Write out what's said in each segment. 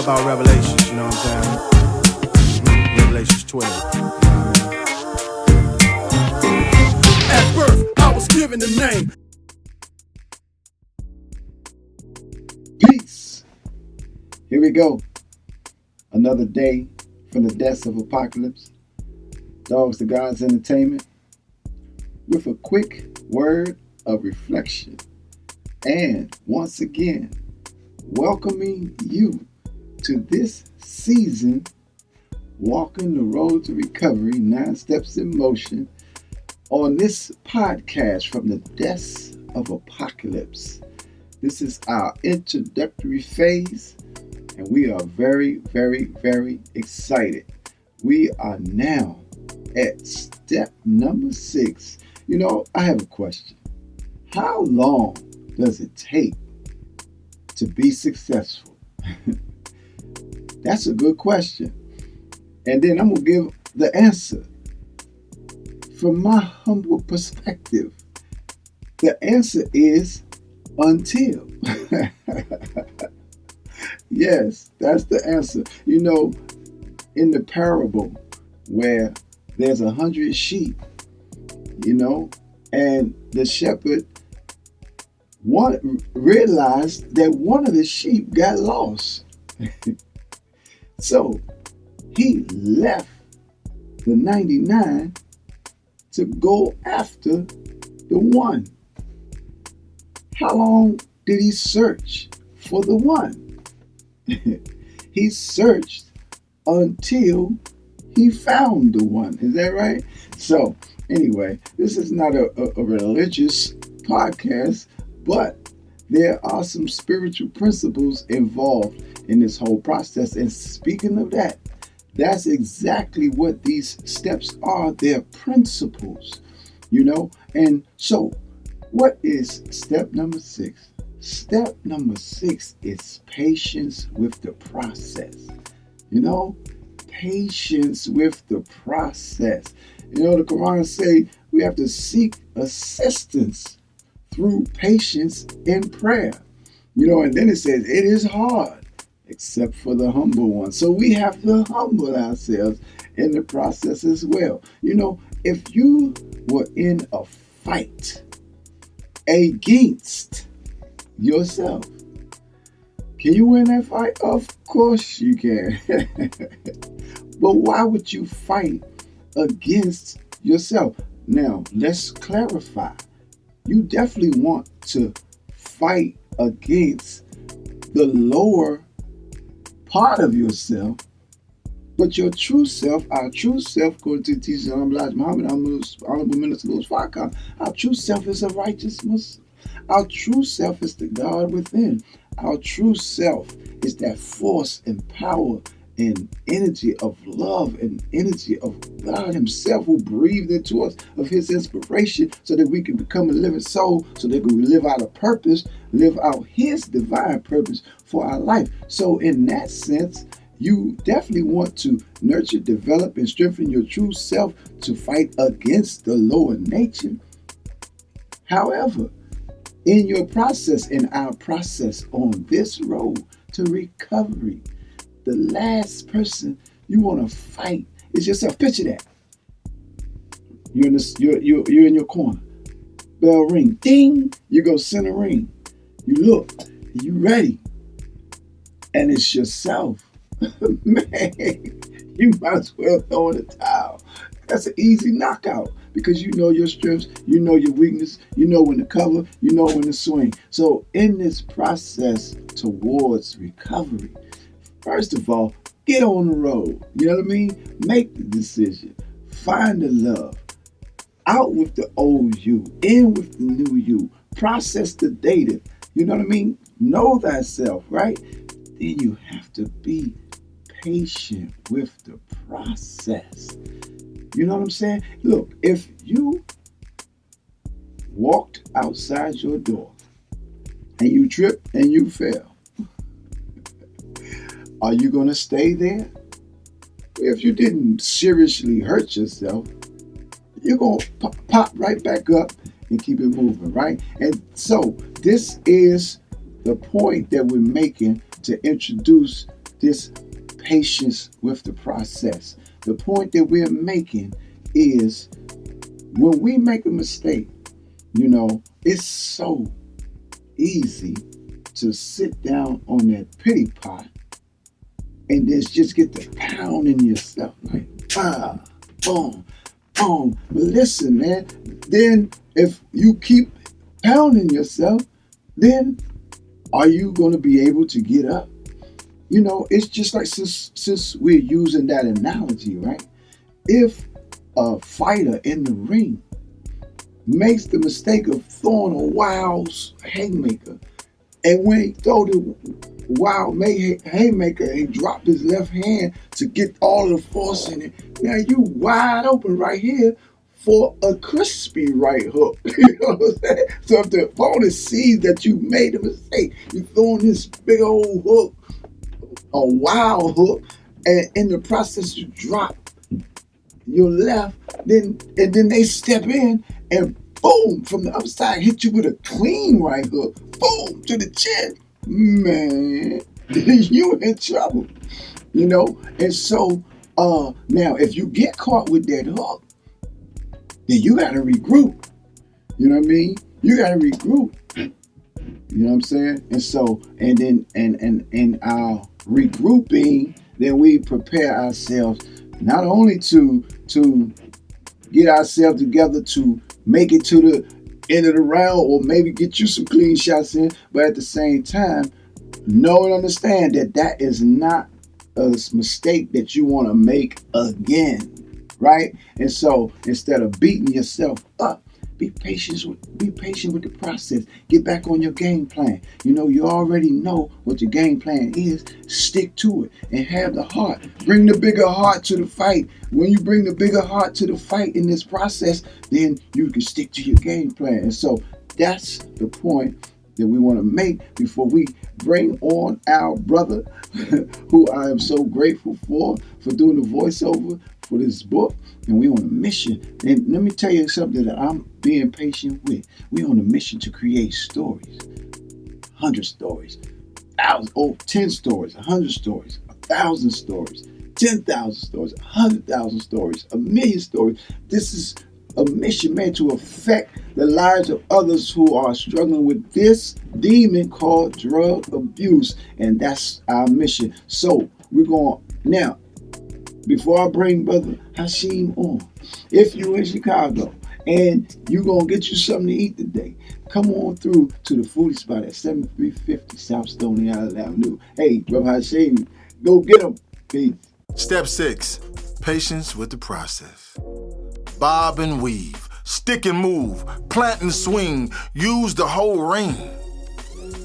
about Revelations, you know what I'm saying? Revelations 12. You know what I mean? At birth, I was given the name. Peace. Here we go. Another day from the desk of Apocalypse. Dogs to God's Entertainment. With a quick word of reflection. And once again, welcoming you to this season, Walking the Road to Recovery, 9 Steps in Motion, on this podcast from the desk of Apocalypse. This is our introductory phase, and we are very, very, very excited. We are now at step number 6. You know, I have a question. How long does it take to be successful? That's a good question. And then I'm going to give the answer. From my humble perspective, the answer is until. Yes, that's the answer. You know, in the parable where there's 100 sheep, you know, and the shepherd realized that one of the sheep got lost. So he left the 99 to go after the one. How long did he search for the one? He searched until he found the one. Is that right? So anyway, this is not a religious podcast, but there are some spiritual principles involved in this whole process. And speaking of that, that's exactly what these steps are. They're principles, you know. And so what is step number 6? Step number 6 is patience with the process. You know, patience with the process. You know, the Quran say we have to seek assistance through patience in prayer. You know, and then it says it is hard except for the humble one. So we have to humble ourselves in the process as well. You know, if you were in a fight against yourself, can you win that fight? Of course you can. But why would you fight against yourself? Now, let's clarify. You definitely want to fight against the lower part of yourself, but your true self, our true self, according to the teachings of Muhammad, Honorable Minister Louis Farrakhan, our true self is a righteous Muslim. Our true self is the God within. Our true self is that force and power and energy of love and energy of God himself, who breathed into us of his inspiration so that we can become a living soul, so that we can live out a purpose, live out his divine purpose for our life. So in that sense, you definitely want to nurture, develop, and strengthen your true self to fight against the lower nature. However, in your process, in our process on this road to recovery, the last person you want to fight is yourself. Picture that. You're in your corner. Bell ring. Ding. You go center ring. You look. You ready. And it's yourself. Man, you might as well throw in the towel. That's an easy knockout because you know your strengths, you know your weakness, you know when to cover, you know when to swing. So in this process towards recovery, first of all, get on the road. You know what I mean? Make the decision. Find the love. Out with the old you. In with the new you. Process the data. You know what I mean? Know thyself, right? Then you have to be patient with the process. You know what I'm saying? Look, if you walked outside your door and you tripped and you fell, are you going to stay there? If you didn't seriously hurt yourself, you're going to pop right back up and keep it moving, right? And so this is the point that we're making to introduce this patience with the process. The point that we're making is when we make a mistake, it's so easy to sit down on that pity pot and just get the pounding yourself like, boom, boom. But listen, man, then if you keep pounding yourself, then are you going to be able to get up? It's just like since we're using that analogy, right? If a fighter in the ring makes the mistake of throwing a wild haymaker, and when he throw the wild haymaker, he drop his left hand to get all of the force in it. Now you wide open right here for a crispy right hook. You know what I'm saying? So if the opponent sees that you made a mistake, you're throwing this big old hook, a wild hook, and in the process you drop your left, and then they step in and boom, from the other side, hit you with a clean right hook, boom, to the chin. Man, you in trouble, And so now if you get caught with that hook, then you got to regroup. You know what I mean? You got to regroup. You know what I'm saying? And so, and then, and our regrouping, then we prepare ourselves not only to get ourselves together to make it to the end of the round or maybe get you some clean shots in, but at the same time, know and understand that is not a mistake that you want to make again. Right? And so instead of beating yourself up, be patient with the process. Get back on your game plan. You already know what your game plan is. Stick to it and have the heart. Bring the bigger heart to the fight. When you bring the bigger heart to the fight in this process, then you can stick to your game plan. And so that's the point that we want to make before we bring on our brother, who I am so grateful for doing the voiceover for this book. And we're on a mission. And let me tell you something that I'm being patient with. We're on a mission to create stories. 100 stories, 10 stories, 100 stories, 1,000 stories, 10,000 stories, 100,000 stories, 1,000,000 stories. This is a mission, man, to affect the lives of others who are struggling with this demon called drug abuse. And that's our mission. So we're going now. Before I bring Brother Hashim on, if you're in Chicago and you're going to get you something to eat today, come on through to the foodie spot at 7350 South Stony Island Avenue. Hey, Brother Hashim, go get them. Peace. Step 6, patience with the process. Bob and weave, stick and move, plant and swing, use the whole ring.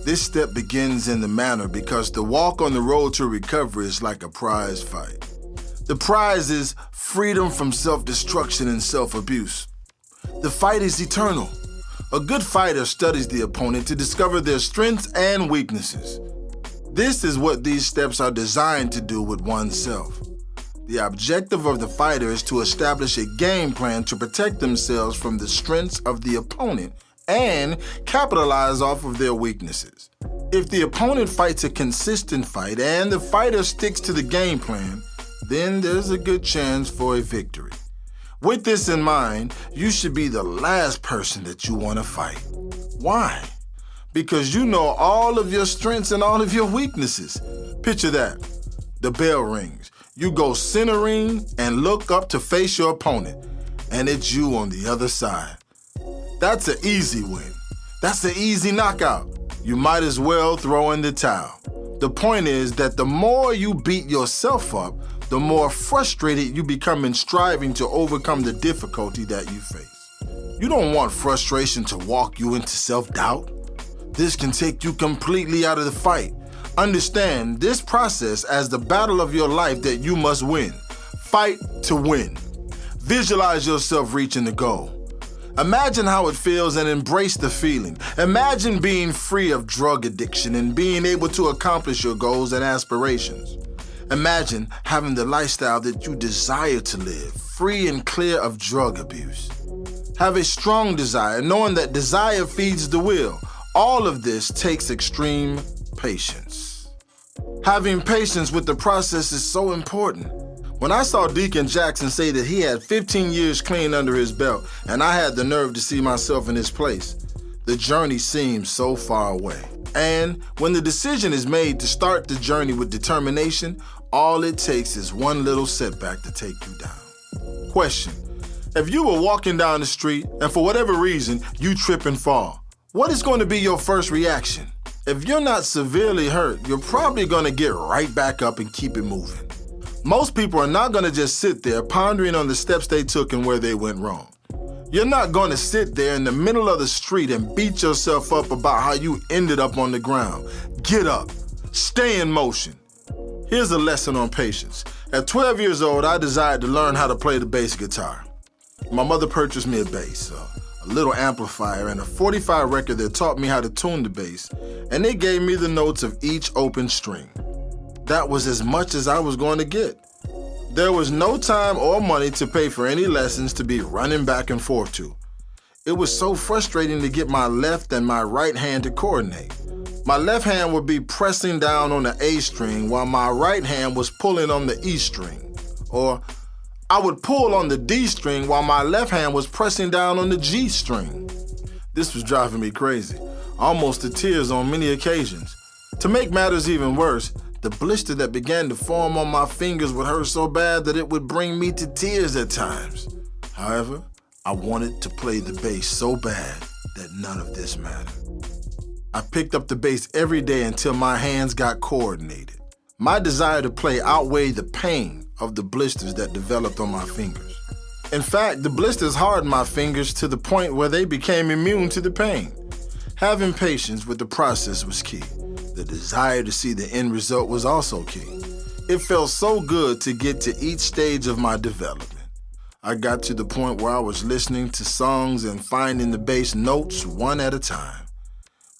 This step begins in the manner because the walk on the road to recovery is like a prize fight. The prize is freedom from self-destruction and self-abuse. The fight is eternal. A good fighter studies the opponent to discover their strengths and weaknesses. This is what these steps are designed to do with oneself. The objective of the fighter is to establish a game plan to protect themselves from the strengths of the opponent and capitalize off of their weaknesses. If the opponent fights a consistent fight and the fighter sticks to the game plan, then there's a good chance for a victory. With this in mind, you should be the last person that you want to fight. Why? Because you know all of your strengths and all of your weaknesses. Picture that. The bell rings. You go centering and look up to face your opponent, and it's you on the other side. That's an easy win. That's an easy knockout. You might as well throw in the towel. The point is that the more you beat yourself up, the more frustrated you become in striving to overcome the difficulty that you face. You don't want frustration to walk you into self-doubt. This can take you completely out of the fight. Understand this process as the battle of your life that you must win. Fight to win. Visualize yourself reaching the goal. Imagine how it feels and embrace the feeling. Imagine being free of drug addiction and being able to accomplish your goals and aspirations. Imagine having the lifestyle that you desire to live, free and clear of drug abuse. Have a strong desire, knowing that desire feeds the will. All of this takes extreme patience. Having patience with the process is so important. When I saw Deacon Jackson say that he had 15 years clean under his belt, and I had the nerve to see myself in his place, the journey seemed so far away. And when the decision is made to start the journey with determination, all it takes is one little setback to take you down. Question: if you were walking down the street and for whatever reason you trip and fall, what is going to be your first reaction? If you're not severely hurt, you're probably going to get right back up and keep it moving. Most people are not going to just sit there pondering on the steps they took and where they went wrong. You're not going to sit there in the middle of the street and beat yourself up about how you ended up on the ground. Get up. Stay in motion. Here's a lesson on patience. At 12 years old, I desired to learn how to play the bass guitar. My mother purchased me a bass, a little amplifier, and a 45 record that taught me how to tune the bass, and they gave me the notes of each open string. That was as much as I was going to get. There was no time or money to pay for any lessons to be running back and forth to. It was so frustrating to get my left and my right hand to coordinate. My left hand would be pressing down on the A string while my right hand was pulling on the E string. Or I would pull on the D string while my left hand was pressing down on the G string. This was driving me crazy, almost to tears on many occasions. To make matters even worse, the blister that began to form on my fingers would hurt so bad that it would bring me to tears at times. However, I wanted to play the bass so bad that none of this mattered. I picked up the bass every day until my hands got coordinated. My desire to play outweighed the pain of the blisters that developed on my fingers. In fact, the blisters hardened my fingers to the point where they became immune to the pain. Having patience with the process was key. The desire to see the end result was also key. It felt so good to get to each stage of my development. I got to the point where I was listening to songs and finding the bass notes one at a time.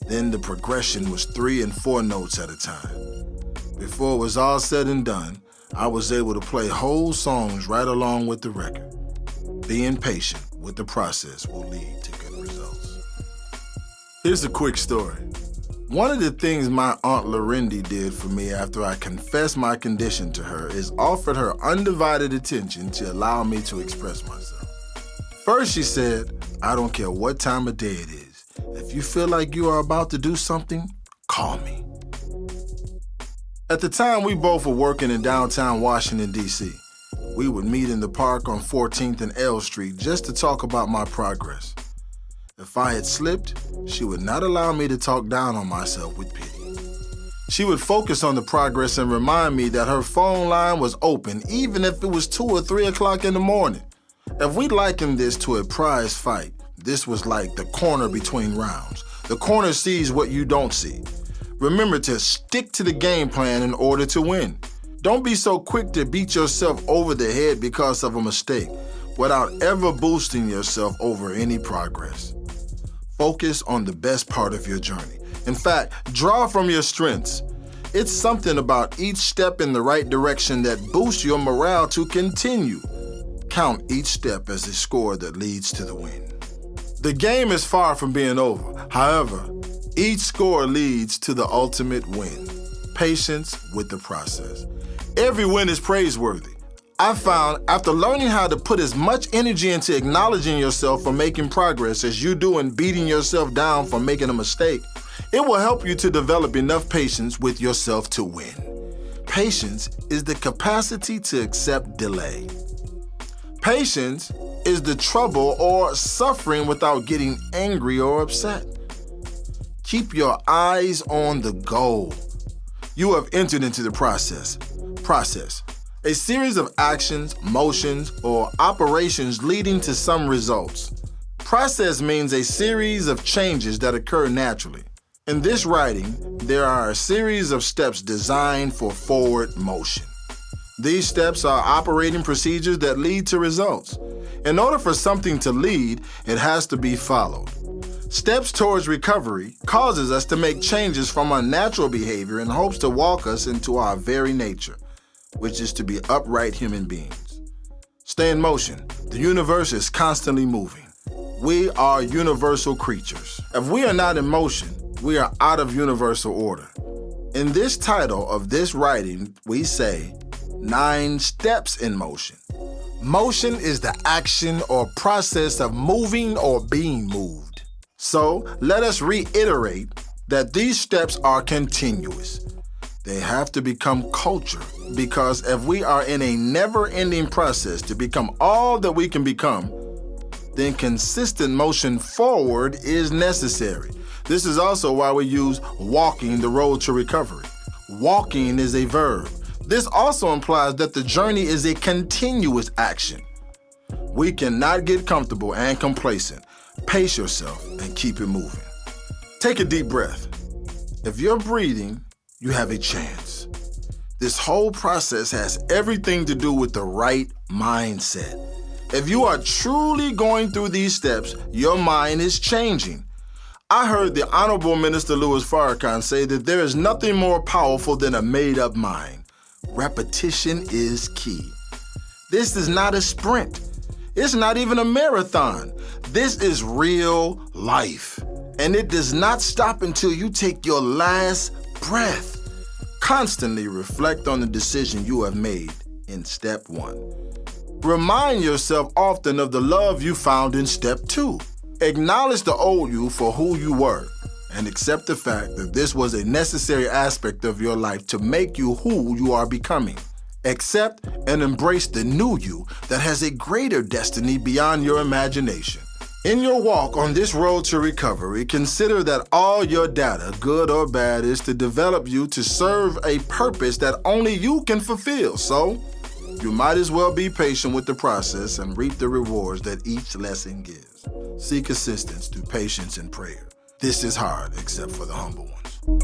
Then the progression was 3 and 4 notes at a time. Before it was all said and done, I was able to play whole songs right along with the record. Being patient with the process will lead to good results. Here's a quick story. One of the things my Aunt Lorindy did for me after I confessed my condition to her is offered her undivided attention to allow me to express myself. First, she said, "I don't care what time of day it is. If you feel like you are about to do something, call me." At the time, we both were working in downtown Washington, D.C. We would meet in the park on 14th and L Street just to talk about my progress. If I had slipped, she would not allow me to talk down on myself with pity. She would focus on the progress and remind me that her phone line was open even if it was 2 or 3 o'clock in the morning. If we likened this to a prize fight, this was like the corner between rounds. The corner sees what you don't see. Remember to stick to the game plan in order to win. Don't be so quick to beat yourself over the head because of a mistake without ever boosting yourself over any progress. Focus on the best part of your journey. In fact, draw from your strengths. It's something about each step in the right direction that boosts your morale to continue. Count each step as a score that leads to the win. The game is far from being over. However, each score leads to the ultimate win. Patience with the process. Every win is praiseworthy. I found after learning how to put as much energy into acknowledging yourself for making progress as you do in beating yourself down for making a mistake, it will help you to develop enough patience with yourself to win. Patience is the capacity to accept delay. Patience is the trouble or suffering without getting angry or upset. Keep your eyes on the goal. You have entered into the process. A series of actions, motions, or operations leading to some results. Process means a series of changes that occur naturally. In this writing, there are a series of steps designed for forward motion. These steps are operating procedures that lead to results. In order for something to lead, it has to be followed. Steps towards recovery causes us to make changes from our natural behavior in hopes to walk us into our very nature, which is to be upright human beings. Stay in motion. The universe is constantly moving. We are universal creatures. If we are not in motion, we are out of universal order. In this title of this writing, we say 9 steps in motion. Motion is the action or process of moving or being moved. So let us reiterate that these steps are continuous. They have to become culture, because if we are in a never-ending process to become all that we can become, then consistent motion forward is necessary. This is also why we use walking the road to recovery. Walking is a verb. This also implies that the journey is a continuous action. We cannot get comfortable and complacent. Pace yourself and keep it moving. Take a deep breath. If you're breathing, you have a chance. This whole process has everything to do with the right mindset. If you are truly going through these steps, your mind is changing. I heard the Honorable Minister Louis Farrakhan say that there is nothing more powerful than a made-up mind. Repetition is key. This is not a sprint. It's not even a marathon. This is real life. And it does not stop until you take your last breath. Constantly reflect on the decision you have made in step 1. Remind yourself often of the love you found in step 2. Acknowledge the old you for who you were, and accept the fact that this was a necessary aspect of your life to make you who you are becoming. Accept and embrace the new you that has a greater destiny beyond your imagination. In your walk on this road to recovery, consider that all your data, good or bad, is to develop you to serve a purpose that only you can fulfill. So, you might as well be patient with the process and reap the rewards that each lesson gives. Seek assistance through patience and prayer. This is hard, except for the humble ones.